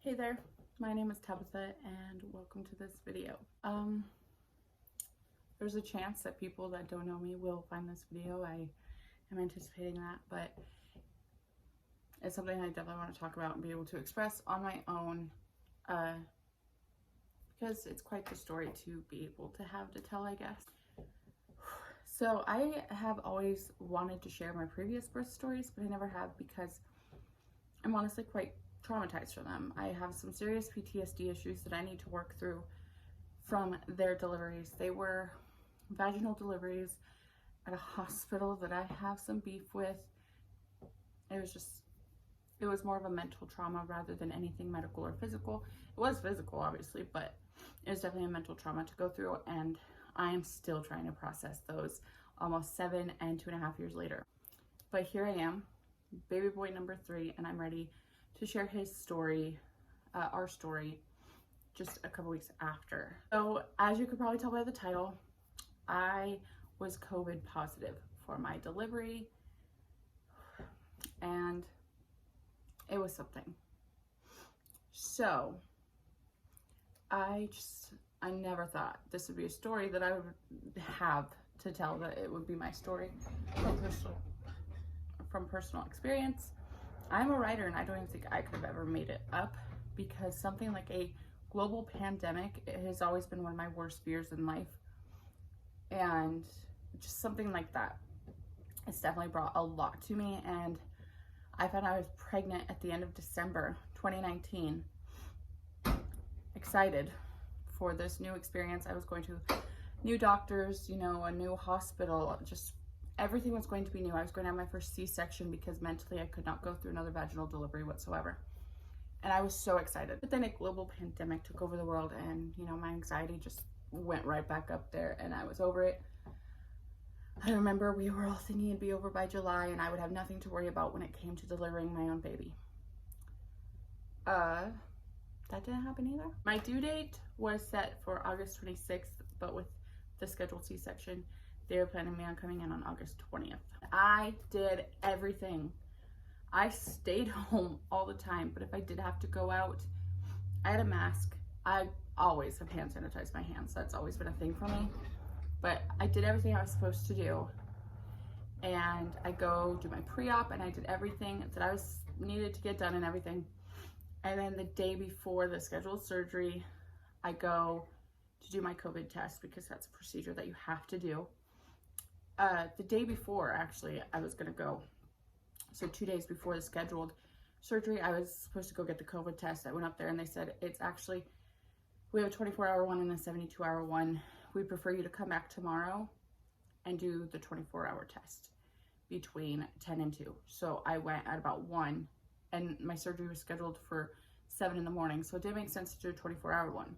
Hey there, my name is Tabitha and welcome to this video. There's a chance that people that don't know me will find this video. I am anticipating that, but it's something I definitely want to talk about and be able to express on my own because it's quite the story to be able to have to tell, I guess. So I have always wanted to share my previous birth stories, but I never have because I'm honestly quite traumatized from them. I have some serious PTSD issues that I need to work through from their deliveries. They were vaginal deliveries at a hospital that I have some beef with. It was more of a mental trauma rather than anything medical or physical. It was physical, obviously, but it was definitely a mental trauma to go through, and I am still trying to process those almost 7 and 2.5 years later. But here I am, baby boy number 3, and I'm ready to share his story, our story, just a couple weeks after. So as you could probably tell by the title, I was COVID positive for my delivery, and it was something. So I never thought this would be a story that I would have to tell, that it would be my story from personal experience. I'm a writer and I don't even think I could have ever made it up, because something like a global pandemic has always been one of my worst fears in life, and just something like that, it's definitely brought a lot to me. And I found I was pregnant at the end of December 2019, excited for this new experience. I was going to new doctors, a new hospital, just everything was going to be new. I was going to have my first C-section because mentally I could not go through another vaginal delivery whatsoever. And I was so excited. But then a global pandemic took over the world, and my anxiety just went right back up there, and I was over it. I remember we were all thinking it'd be over by July and I would have nothing to worry about when it came to delivering my own baby. That didn't happen either. My due date was set for August 26th, but with the scheduled C-section, they were planning me on coming in on August 20th. I did everything. I stayed home all the time, but if I did have to go out, I had a mask. I always have hand sanitized my hands. That's always been a thing for me. But I did everything I was supposed to do. And I go do my pre-op, and I did everything that I was needed to get done and everything. And then the day before the scheduled surgery, I go to do my COVID test, because that's a procedure that you have to do. The day before, actually, I was gonna go. So 2 days before the scheduled surgery, I was supposed to go get the COVID test. I went up there and they said, we have a 24-hour one and a 72-hour one. We prefer you to come back tomorrow and do the 24-hour test between 10 and 2. So I went at about 1, and my surgery was scheduled for 7 in the morning. So it didn't make sense to do a 24-hour one.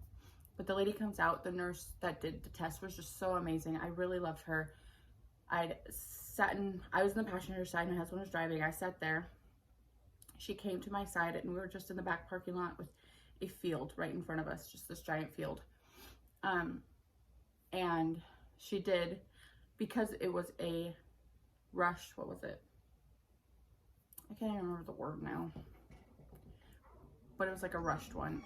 But the lady comes out, the nurse that did the test was just so amazing. I really loved her. I was in the passenger side, my husband was driving. I sat there. She came to my side, and we were just in the back parking lot with a field right in front of us, just this giant field. And she did, because it was a rush, what was it? I can't even remember the word now, but it was like a rushed one.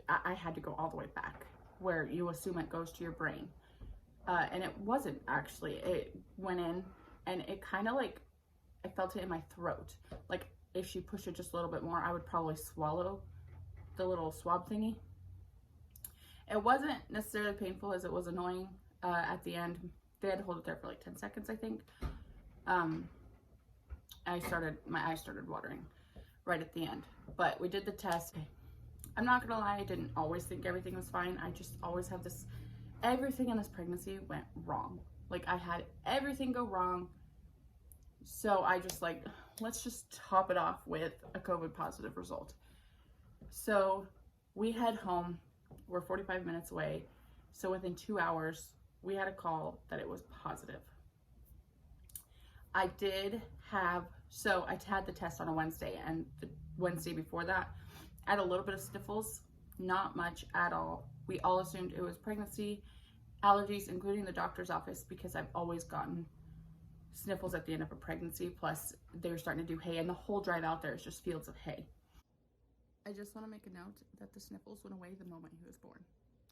I had to go all the way back where you assume it goes to your brain. And it wasn't actually. It went in, and it kind of like, I felt it in my throat. Like if she pushed it just a little bit more, I would probably swallow the little swab thingy. It wasn't necessarily painful, as it was annoying at the end. They had to hold it there for like 10 seconds, I think. My eyes started watering right at the end. But we did the test. I'm not gonna lie, I didn't always think everything was fine. I just always have this, everything in this pregnancy went wrong. Like I had everything go wrong. So I just let's just top it off with a COVID positive result. So we head home. We're 45 minutes away. So within 2 hours, we had a call that it was positive. I had the test on a Wednesday, and the Wednesday before that, I had a little bit of sniffles, not much at all. We all assumed it was pregnancy, allergies, including the doctor's office, because I've always gotten sniffles at the end of a pregnancy, plus they were starting to do hay, and the whole drive out there is just fields of hay. I just want to make a note that the sniffles went away the moment he was born.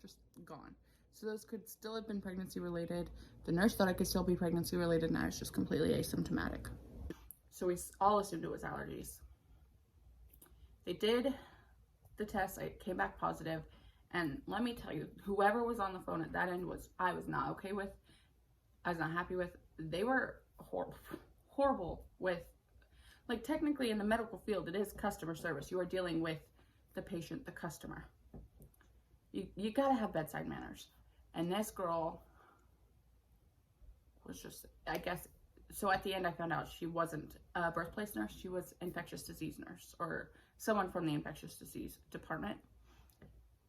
Just gone. So those could still have been pregnancy related. The nurse thought it could still be pregnancy related, and I was just completely asymptomatic. So we all assumed it was allergies. They did the test, I came back positive, and let me tell you, whoever was on the phone at that end I was not okay with, I was not happy with. They were horrible with, like, technically in the medical field, it is customer service. You are dealing with the patient, the customer. You gotta have bedside manners. And this girl was just, I guess, so at the end I found out she wasn't a birthplace nurse, she was infectious disease nurse, or someone from the infectious disease department.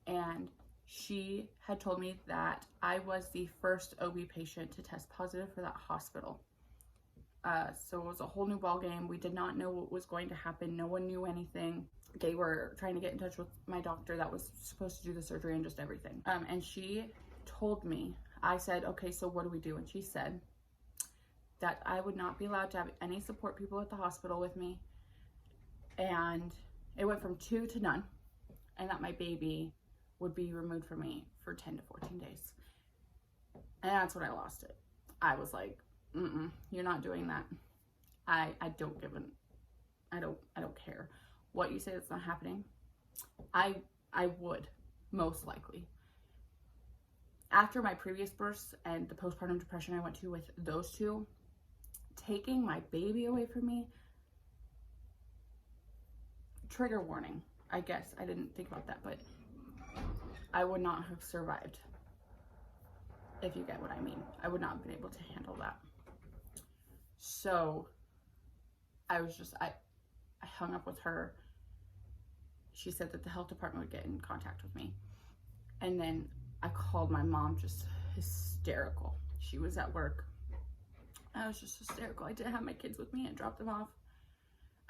And she had told me that I was the first OB patient to test positive for that hospital. So it was a whole new ball game. We did not know what was going to happen. No one knew anything. They were trying to get in touch with my doctor that was supposed to do the surgery and just everything. And she told me, I said, okay, so what do we do? And she said that I would not be allowed to have any support people at the hospital with me. And it went from 2 to none. And that my baby would be removed from me for 10 to 14 days. And that's when I lost it. I was like, you're not doing that. I don't give I don't care what you say that's not happening. I would, most likely. After my previous births and the postpartum depression I went to with those two, taking my baby away from me, trigger warning, I guess. I didn't think about that, but I would not have survived, if you get what I mean. I would not have been able to handle that. So I was just, I hung up with her. She said that the health department would get in contact with me. And then I called my mom, just hysterical. She was at work. I was just hysterical. I didn't have my kids with me and dropped them off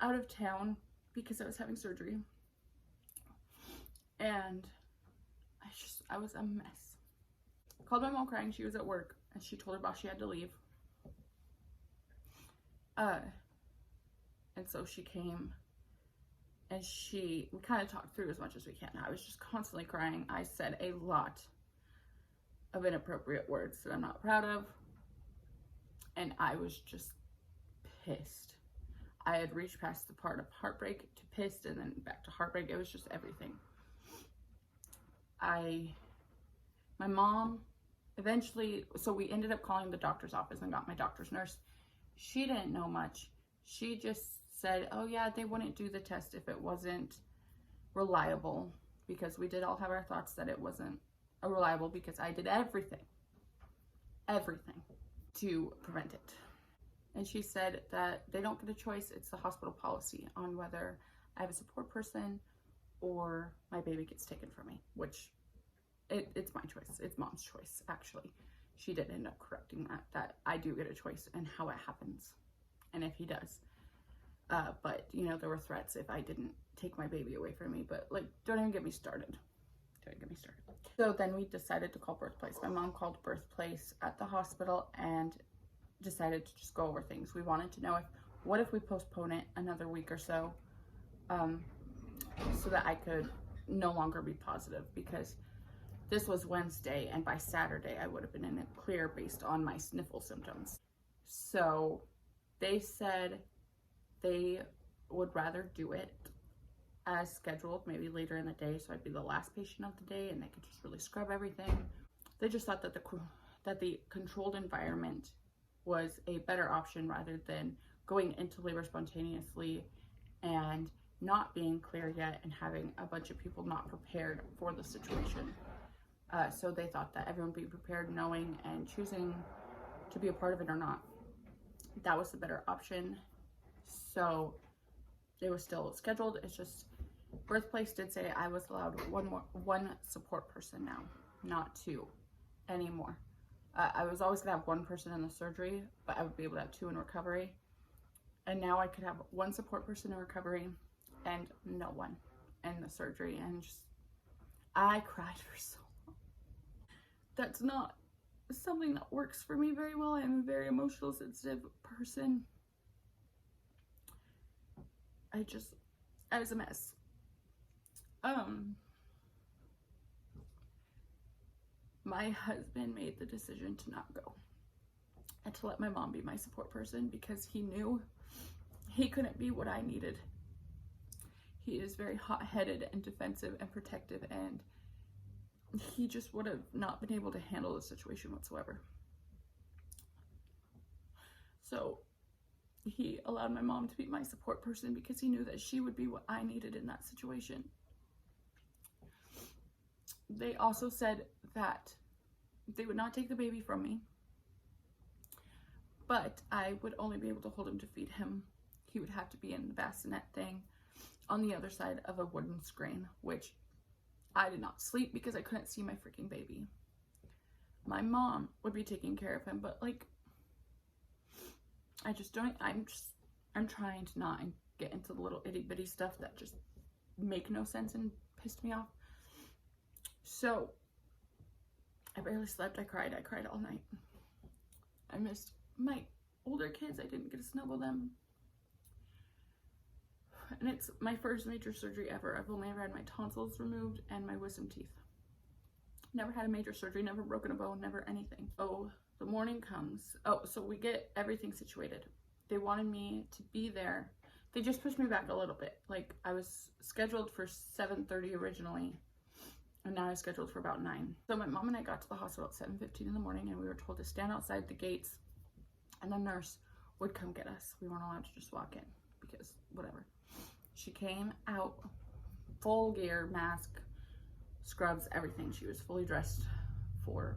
out of town because I was having surgery. And I was a mess. Called my mom crying. She was at work and she told her boss she had to leave. And so she came and we kind of talked through as much as we can. I was just constantly crying. I said a lot of inappropriate words that I'm not proud of. And I was just pissed. I had reached past the part of heartbreak to pissed and then back to heartbreak. It was just everything. My mom eventually, so we ended up calling the doctor's office and got my doctor's nurse. She didn't know much. She just said, oh yeah, they wouldn't do the test if it wasn't reliable, because we did all have our thoughts that it wasn't reliable because I did everything to prevent it. And she said that they don't get a choice. It's the hospital policy on whether I have a support person or my baby gets taken from me, which it's my choice. It's mom's choice, actually. She did end up correcting that I do get a choice in how it happens and if he does. But, you know, there were threats if I didn't take my baby away from me. But, like, don't even get me started. So then we decided to call Birthplace. My mom called Birthplace at the hospital and decided to just go over things. We wanted to know what if we postpone it another week or so, so that I could no longer be positive, because this was Wednesday and by Saturday I would have been in it clear based on my sniffle symptoms. So they said they would rather do it as scheduled, maybe later in the day, so I'd be the last patient of the day and they could just really scrub everything. They just thought that the controlled environment was a better option rather than going into labor spontaneously and not being clear yet and having a bunch of people not prepared for the situation. So they thought that everyone would be prepared, knowing and choosing to be a part of it or not. That was the better option. So they were still scheduled. It's just Birthplace did say I was allowed one support person now, not 2 anymore. I was always gonna have 1 person in the surgery, but I would be able to have 2 in recovery. And now I could have 1 support person in recovery and no one in the surgery. And just, I cried for so long. That's not something that works for me very well. I'm a very emotional, sensitive person. I was a mess. My husband made the decision to not go and to let my mom be my support person because he knew he couldn't be what I needed. He is very hot-headed and defensive and protective, and he just would have not been able to handle the situation whatsoever. So he allowed my mom to be my support person because he knew that she would be what I needed in that situation. They also said that they would not take the baby from me, but I would only be able to hold him to feed him. He would have to be in the bassinet thing on the other side of a wooden screen, which I did not sleep because I couldn't see my freaking baby. My mom would be taking care of him, but like, I just don't, I'm trying to not get into the little itty bitty stuff that just make no sense and pissed me off. So I barely slept. I cried all night. I missed my older kids. I didn't get to snuggle them. And it's my first major surgery ever. I've only ever had my tonsils removed and my wisdom teeth. Never had a major surgery, never broken a bone, never anything. Oh, the morning comes. Oh, so we get everything situated. They wanted me to be there. They just pushed me back a little bit. Like, I was scheduled for 7:30 originally, and now I was scheduled for about 9. So my mom and I got to the hospital at 7:15 in the morning, and we were told to stand outside the gates, and the nurse would come get us. We weren't allowed to just walk in because whatever. She came out, full gear, mask, scrubs, everything. She was fully dressed for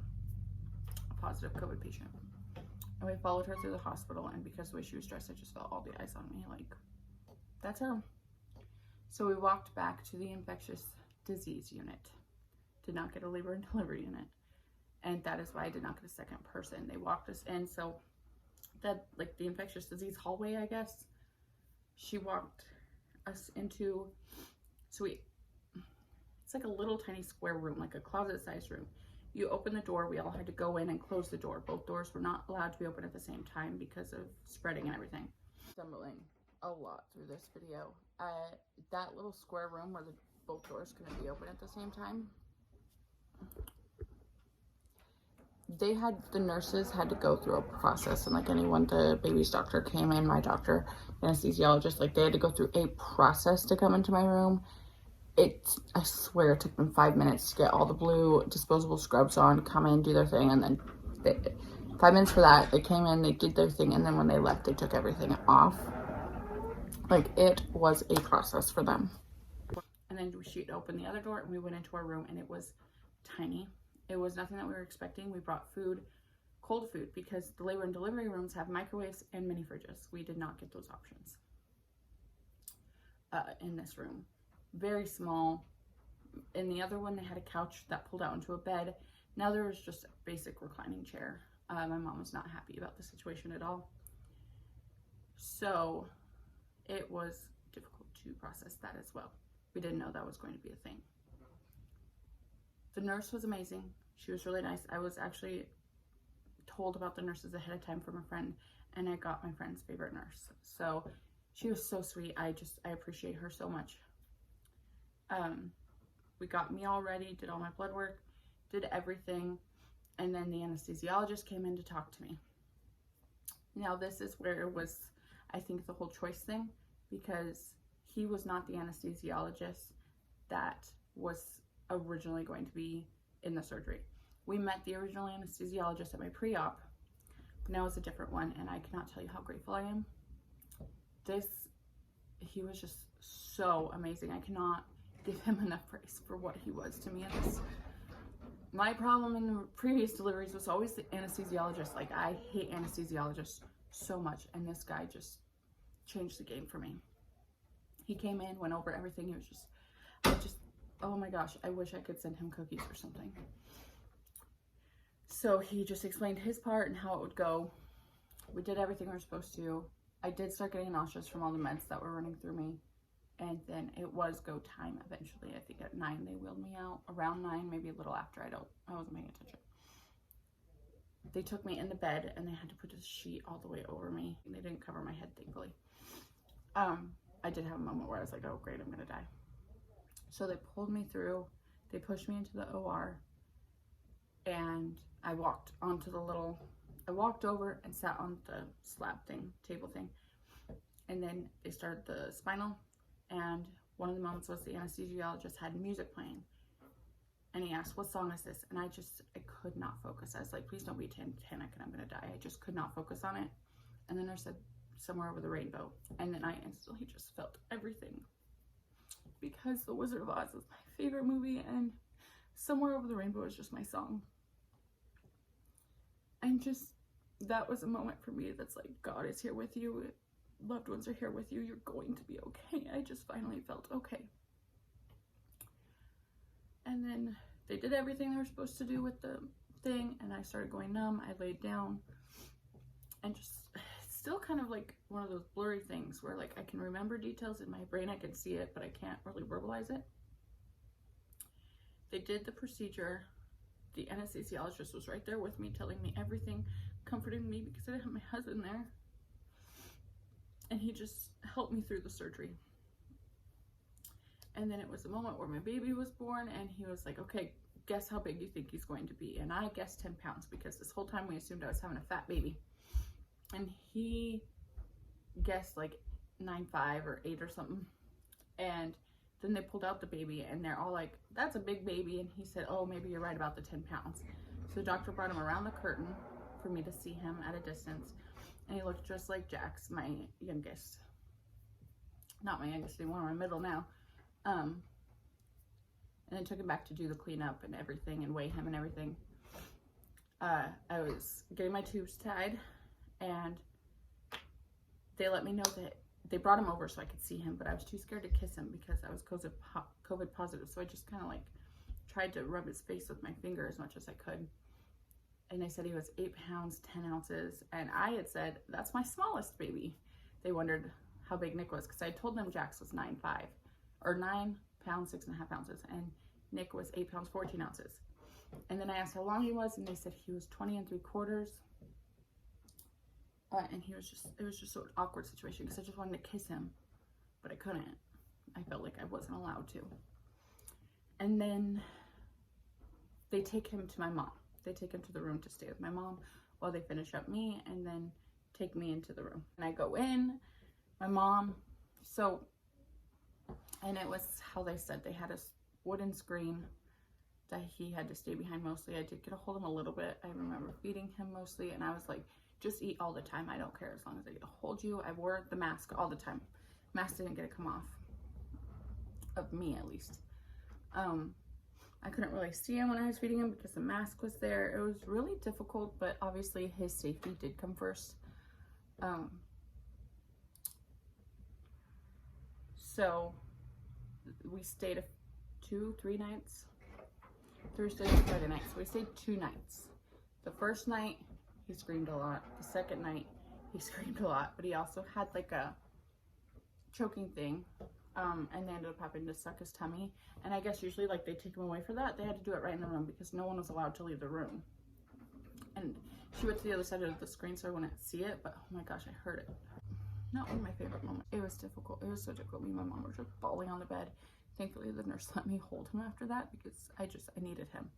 a positive COVID patient. And we followed her through the hospital, and because of the way she was dressed, I just felt all the eyes on me, like, that's her. So we walked back to the infectious disease unit. Did not get a labor and delivery unit. And that is why I did not get a second person. They walked us in, so that, like, the infectious disease hallway, I guess, she walked us into, it's like a little tiny square room, like a closet-sized room. You open the door, we all had to go in and close the door. Both doors were not allowed to be open at the same time because of spreading and everything. Stumbling a lot through this video. That little square room where both doors couldn't be open at the same time, the nurses had to go through a process, and like anyone, the baby's doctor came in, my doctor, anesthesiologist, like they had to go through a process to come into my room. I swear it took them 5 minutes to get all the blue disposable scrubs on, come in, do their thing, and then 5 minutes for that. They came in, they did their thing, and then when they left, they took everything off. Like, it was a process for them. And then she'd open the other door, and we went into our room, and it was tiny. It was nothing that we were expecting. We brought food, cold food, because the labor and delivery rooms have microwaves and mini fridges. We did not get those options in this room. Very small. In the other one, they had a couch that pulled out into a bed. Now there was just a basic reclining chair. My mom was not happy about the situation at all. So it was difficult to process that as well. We didn't know that was going to be a thing. The nurse was amazing. She was really nice. I was actually told about the nurses ahead of time from a friend, and I got my friend's favorite nurse. So she was so sweet. I appreciate her so much. We got me all ready, did all my blood work, did everything, and then the anesthesiologist came in to talk to me. Now this is where it was, I think, the whole choice thing, because he was not the anesthesiologist that was originally going to be in the surgery. We met the original anesthesiologist at my pre-op, but now it's a different one, and I cannot tell you how grateful I am. He was just so amazing. I cannot give him enough praise for what he was to me. My problem in the previous deliveries was always the anesthesiologist. Like, I hate anesthesiologists so much, and this guy just changed the game for me. He came in, went over everything. He was oh my gosh, I wish I could send him cookies or something. So he just explained his part and how it would go. We did everything we were supposed to. I did start getting nauseous from all the meds that were running through me. And then it was go time eventually. I think at 9 they wheeled me out. Around 9, maybe a little after. I wasn't paying attention. they took me into bed and they had to put a sheet all the way over me. They didn't cover my head, thankfully. I did have a moment where I was like, oh great, I'm gonna die. So they pulled me through, they pushed me into the OR, and I walked over and sat on the slab thing, table thing. And then they started the spinal, and one of the moments was the anesthesiologist had music playing. And he asked, what song is this? And I could not focus. I was like, please don't be Titanic and I'm gonna die. I just could not focus on it. And the nurse said, Somewhere Over the Rainbow. And then I instantly just felt everything. Because The Wizard of Oz is my favorite movie, and Somewhere Over the Rainbow is just my song. And just, that was a moment for me that's like, God is here with you. Loved ones are here with you. You're going to be okay. I just finally felt okay. And then they did everything they were supposed to do with the thing, and I started going numb. I laid down, and just still kind of like one of those blurry things where like I can remember details in my brain, I can see it, but I can't really verbalize it. They did the procedure. The anesthesiologist was right there with me, telling me everything, comforting me because I didn't have my husband there. And he just helped me through the surgery. And then it was a moment where my baby was born, and he was like, okay, guess how big you think he's going to be. And I guessed 10 pounds because this whole time we assumed I was having a fat baby. And he guessed like 9'5" or 8 or something. And then they pulled out the baby, and they're all like, that's a big baby. And he said, oh, maybe you're right about the 10 pounds. So the doctor brought him around the curtain for me to see him at a distance. And he looked just like Jax, my youngest. Not my youngest anymore, my middle now. And then took him back to do the cleanup and everything and weigh him and everything. I was getting my tubes tied, and they let me know that they brought him over so I could see him, but I was too scared to kiss him because I was COVID positive. So I just kind of like tried to rub his face with my finger as much as I could. And they said he was 8 pounds, 10 ounces. And I had said, that's my smallest baby. They wondered how big Nick was because I told them Jax was 9'5", or 9 pounds, 6.5 ounces. And Nick was 8 pounds, 14 ounces. And then I asked how long he was, and they said he was 20 3/4. And he was just, it was just an awkward situation because I just wanted to kiss him, but I couldn't. I felt like I wasn't allowed to. And then they take him to my mom. They take him to the room to stay with my mom while they finish up me, and then take me into the room. And I go in, my mom, and it was how they said they had a wooden screen that he had to stay behind mostly. I did get a hold of him a little bit. I remember feeding him mostly, and I was like, just eat all the time. I don't care as long as I get to hold you. I wore the mask all the time. Mask didn't get to come off. Of me, at least. I couldn't really see him when I was feeding him because the mask was there. It was really difficult, but obviously his safety did come first. So we stayed 3 nights. Thursday and Friday night. So we stayed 2 nights. The first night, he screamed a lot. The second night, he screamed a lot, but he also had like a choking thing. And they ended up having to suck his tummy. And I guess usually like they take him away for that. They had to do it right in the room because no one was allowed to leave the room. And she went to the other side of the screen so I wouldn't see it, but oh my gosh, I heard it. Not one of my favorite moments. It was difficult. It was so difficult. Me and my mom were just bawling on the bed. Thankfully, the nurse let me hold him after that because I needed him.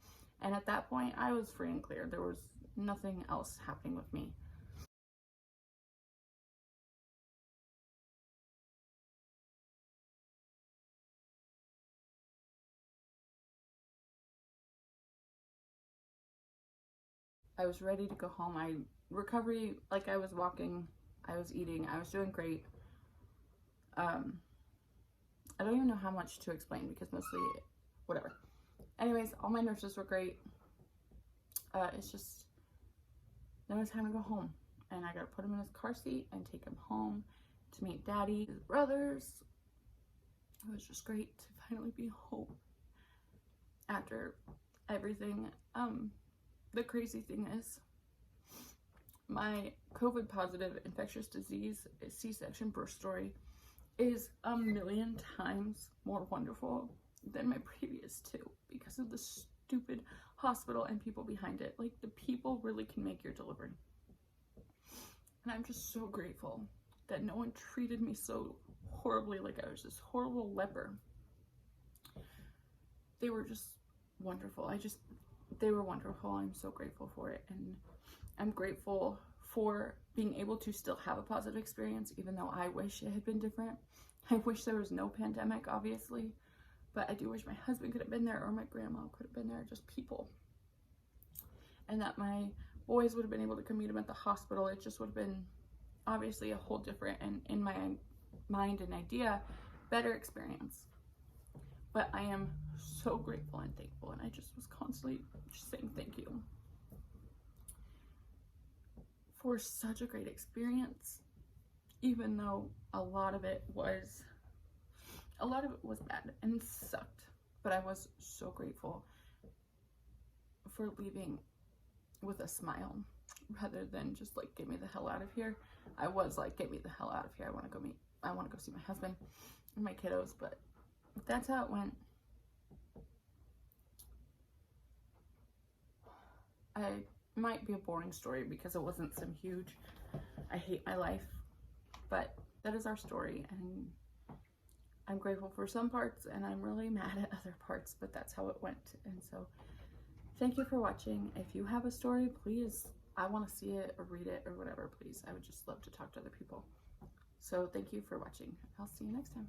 And at that point, I was free and clear. There was nothing else happening with me. I was ready to go home. Recovery, like I was walking, I was eating, I was doing great. I don't even know how much to explain because mostly, whatever. Anyways, all my nurses were great. It's just, then it was time to go home. And I got to put him in his car seat and take him home to meet Daddy, his brothers. It was just great to finally be home after everything. The crazy thing is, my COVID positive infectious disease C-section birth story is 1,000,000 times more wonderful than my previous 2 because of the stupid hospital and people behind it. Like, the people really can make your delivery. And I'm just so grateful that no one treated me so horribly, like I was this horrible leper. They were just wonderful. They were wonderful. I'm so grateful for it. And I'm grateful for being able to still have a positive experience, even though I wish it had been different. I wish there was no pandemic, obviously, but I do wish my husband could have been there, or my grandma could have been there, just people. And that my boys would have been able to come meet him at the hospital. It just would have been obviously a whole different, and in my mind and idea, better experience. But I am so grateful and thankful, and I just was constantly just saying thank you for such a great experience, even though a lot of it was bad and sucked. But I was so grateful for leaving with a smile rather than just like, get me the hell out of here. I was like, get me the hell out of here. I want to go see my husband and my kiddos. But that's how it went. I might be a boring story because it wasn't some huge, I hate my life, but that is our story, and I'm grateful for some parts and I'm really mad at other parts, but that's how it went. And so thank you for watching. If you have a story, please, I want to see it or read it or whatever, please. I would just love to talk to other people. So thank you for watching. I'll see you next time.